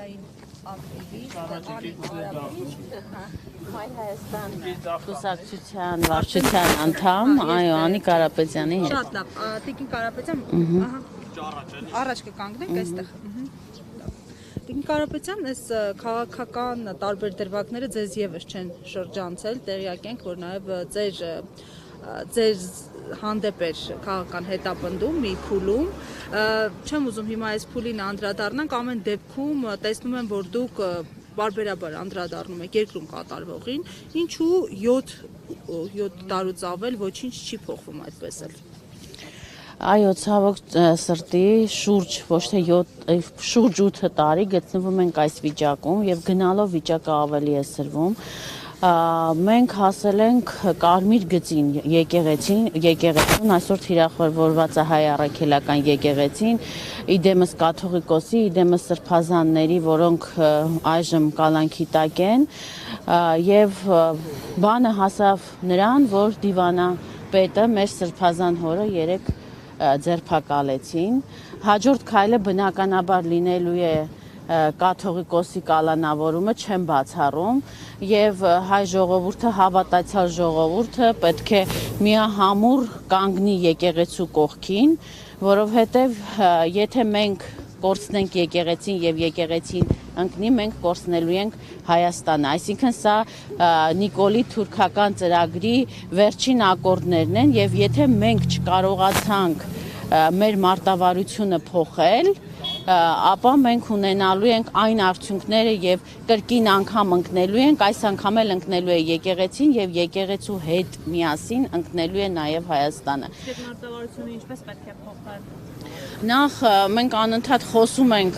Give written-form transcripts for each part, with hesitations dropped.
Ազգային ակտիվիստ, Հայ Հայաստան կուսակցության վարչության անդամ, այո, Անի Կարապետյանի հետ։ Շատ լավ, Տիկին Կարապետյան, առաջ կկանգնենք այստեղ։ Տիկին Կարապետյան, այս քաղաքական տարբեր դրվագները ձեզ եւս չեն շրջանցել, տեղյակ ենք, որ նաեւ ձեր հանդեպ էր քաղաքական հետապնդում մի փուլում, չեմ ուզում հիմա այս փուլին անդրադառնանք, ամեն դեպքում տեսնում եմ, որ դուք բարբերաբար անդրադառնում եք երկրում կատարվողին, ինչու 7 տարուց ավել ոչինչ չի փոխվում այդպես էլ։ Այո, ցավոք սրտի շուրջ ոչ թե 7 տարի գտնվում ենք այս վիճակում եւ գնալով վիճակը ավելի է սրվում։ Մենք հասել ենք կարմիր գծին եկեղեցուն, այսօր թիրախորվորված է հայ առաքելական եկեղեցին, իդեմս կաթողիկոսի, իդեմս սրբազանների, որոնք այժմ կալանքի տակ են, եւ բանը հասավ նրան, որ դիվանապետը մեր սրբազան հորը երեք ձերբակալեցին։ Հաջորդ քայլը բնականաբար լինելու է կաթողիկոսի կալանավորումը, չեմ բացառում, եւ հայ ժողովուրդը, հավատացյալ ժողովուրդը պետք է միահամուռ կանգնի եկեղեցու կողքին, որովհետեւ եթե մենք կորցնենք եկեղեցին եւ եկեղեցին ընկնի, մենք կորցնելու ենք Հայաստանը։ Այսինքն սա Նիկոլի թուրքական ծրագրի վերջին ակորդներն են եւ եթե մենք չկարողացանք մեր մարտավարությունը փոխել, ապա մենք ունենալու ենք այն արդյունքները եւ կրկին անգամ ընկնելու ենք, այս անգամ էլ ընկնելու է եկեղեցին եւ եկեղեցու հետ միասին ընկնելու է նաեւ Հայաստանը։ Այդ մարտավարությունը ինչպես պետք է փոխել։ Նախ մենք անընդհատ խոսում ենք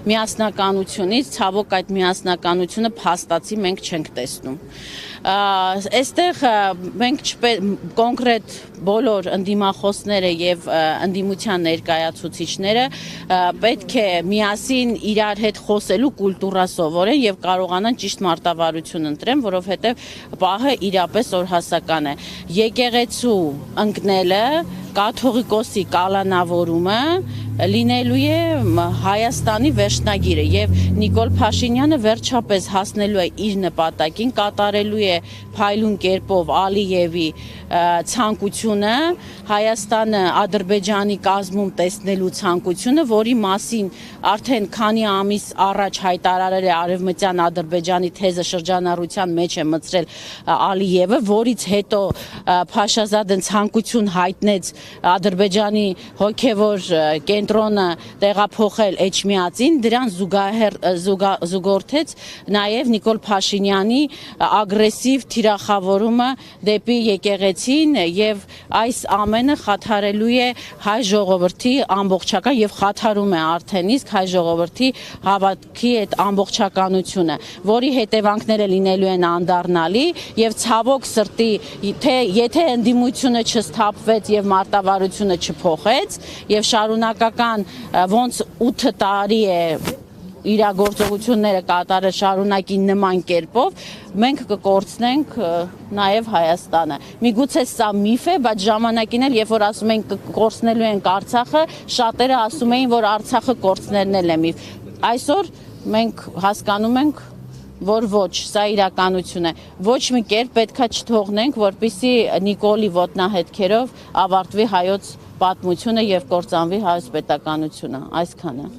միասնականությունից, ցավոք այդ միասնականությունը փաստացի մենք չենք տեսնում։ Այստեղ մենք կոնկրետ բոլոր ընդդիմախոսները եւ ընդդիմության ներկայացուցիչները պետք է միասին իրար հետ խոսելու կուլտուրա սովորեն եւ կարողանան ճիշտ մարտավարություն ընտրեն, որովհետեւ պահը իրապես օրհասական է։ Եկեղեցու ընկնելը, կաթողիկոսի կալանավորումը լինելու է Հայաստանի վերջնագիրը եւ Նիկոլ Փաշինյանը վերջապես հասնելու է իր նպատակին, կատարելու է փայլուն կերպով Ալիևի ցանկությունը, Հայաստանը Ադրբեջանի կազմում տեսնելու ցանկությունը, որի մասին արդեն քանի ամիս առաջ հայտարարել է Արևմտյան Ադրբեջանի թեզը շրջանառության մեջ է մտցրել Ալիևը, որից հետո Փաշազադեն ցանկություն հայտնեց Ադրբեջանի հոգևոր կենտրոնը տեղափոխել Էջմիածին, դրան զուգորդեց նաև Նիկոլ Փաշինյանի ագրեսիվ թիրախավորումը դեպի եկեղեցին եւ այս ամենը խաթարելու է հայ ժողովրդի ամբողջական եւ խաթարում է արդեն իսկ հայ ժողովրդի հավատքի այդ ամբողջականությունը, որի հետևանքները լինելու են անդառնալի եւ ցավոք սրտի եթե ընդդիմությունը չսթափվեց եւ մարտավարությունը չփոխեց եւ շարունակական ոնց 8 տարի է իրագործողությունները կատարել շարունակի նման կերպով, մենք կկորցնենք նաև Հայաստանը։ Միգուցե սա միֆ է, բայց ժամանակին էլ երբ որ ասում են կորցնելու ենք Արցախը, շատերը ասում էին, որ Արցախը կորցնելն էլ է միֆ։ Այսօր մենք հասկանում ենք, որ ոչ, սա իրականություն է։ Ոչ մի կերպ պետքա չթողնենք, որպեսզի Նիկոլի ոտնահետքերով ավարտվի հայոց պատմությունը եւ կործանվի հայոց պետականությունը։ Այսքանը։